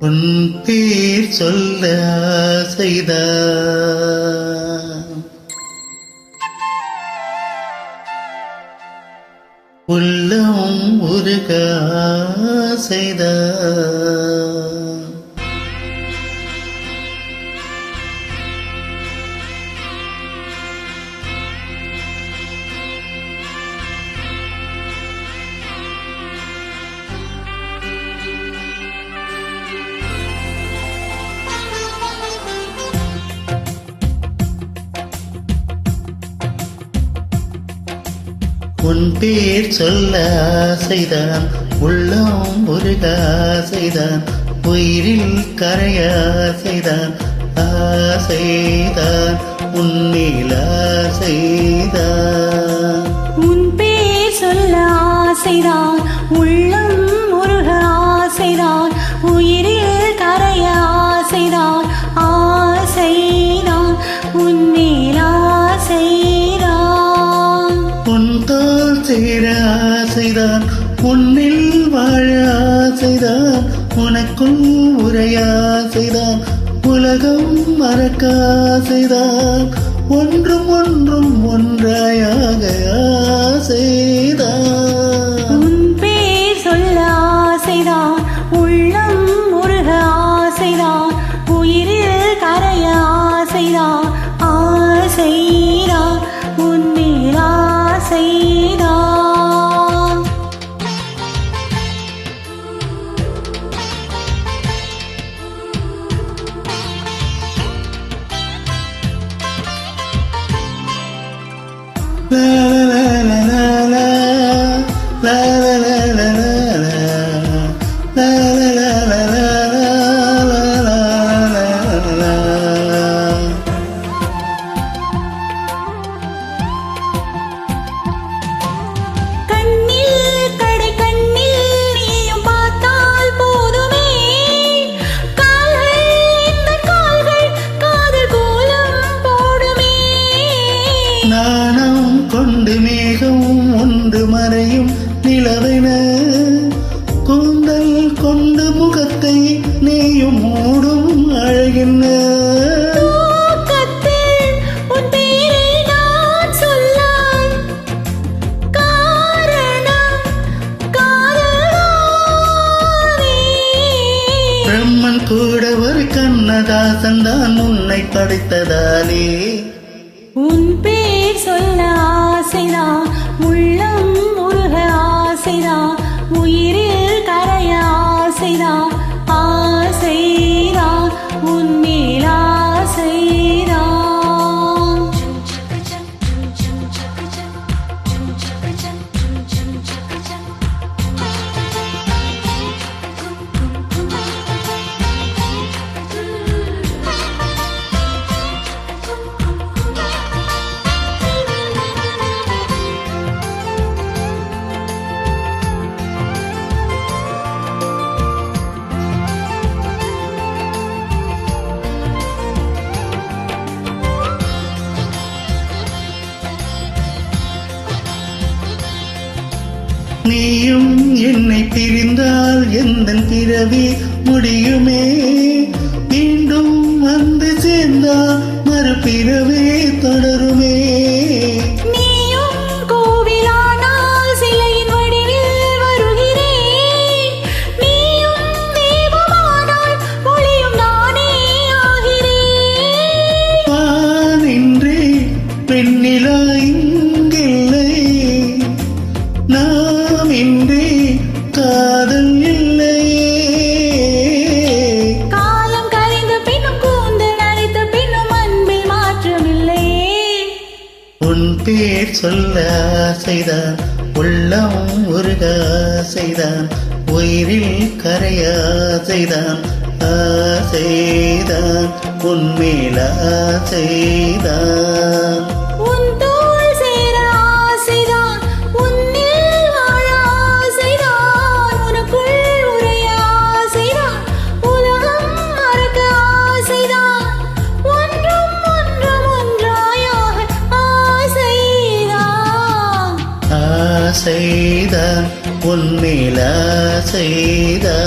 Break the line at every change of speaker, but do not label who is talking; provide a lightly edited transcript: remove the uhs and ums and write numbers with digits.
உன் பேர் சொல்ல ஆசைதான், உள்ளம் உருக ஆசைதான். உன் பேர் சொல்ல ஆசைதான், உள்ளம் உருக ஆசைதான், உயிரில் கரைய ஆசைதான், ஆசைதான் உன்னில் ஆசைதான்.
உன் பேர் சொல்ல ஆசைதான், உள்ளம் உருக ஆசைதான், உயிரில் கரைய ஆசைதான், ஆசைதான் உன்னில் ஆசைதான்.
உன் தோல் சேர ஆசைதான், உன்னில் வாழ ஆசைதான், உனக்குள் உரைய ஆசைதான், உலகம் மறக்க ஆசைதான், ஒன்றும் ஒன்றும் ஒன்றாயாக ஆசைதான்.
உன் பேர் சொல்ல ஆசைதான், உள்ளம் உருக ஆசைதான், உயிரில் கரைய ஆசைதான், ஆசைதான் உன்னில் ஆசைதான்.
La la la la la la la la la la la la la la.
கண்ணில் கடை கண்ணில் நீயும் பார்த்தால் போதுமே, கால்கள் இந்த கால்கள் காதல் கோலம் போடுமே.
நாணம் கொண்டு மேகம் ஒன்று மறையும் நிலவென, கூந்தல் கொண்டு முகத்தை நீயும் மூடும் அழகின.
தூக்கத்தில் உன் பேரை நான் சொல்ல காரணம் காதலானே.
பிரம்மன் கூட ஒரு கண்ணதாசன் தான் உன்னை படைத்ததாலே.
உன் பேர் சொல்ல ஆசைதான், உள்ளம் உருக ஆசைதான், உயிரில் கரைய ஆசைதான், ஆசைதான் உன்னில் ஆசைதான்.
நீயும் என்னை பிரிந்தால் எந்தன் பிறவி முடியுமே, மீண்டும் வந்து சேர்ந்தால் மறுபிறவே தொடருமே.
நீயும் கோவிலானால் சிலையின் வடிவில் வருகிறேன், நீயும் தெய்வமானால் ஒளியும் நானே ஆகிறேன்.
வானின்றி பெண்ணிலா இங்கில்லை, நாம் இன்றி காதல் இல்லை.
காலம் கரைந்த பின்னும் கூந்தல் நரைத்த பின்னும் அன்பில் மாற்றமில்லை.
உன் பேர் சொல்ல ஆசைதான், உள்ளம் உருக ஆசைதான், உயிரில் கரைய ஆசைதான், ஆசைதான் உன்மேல் ஆசைதான்.
உன் தோள் சேர ஆசைதான், உன்னில் வாழ ஆசைதான், உனக்குள் உரைய ஆசைதான், உலகம் மறக்க ஆசைதான், ஒன்றும் ஒன்றும் ஒன்றாயாக ஆசைதான்.
ஆசைதான் உன்மேல் ஆசைதான்.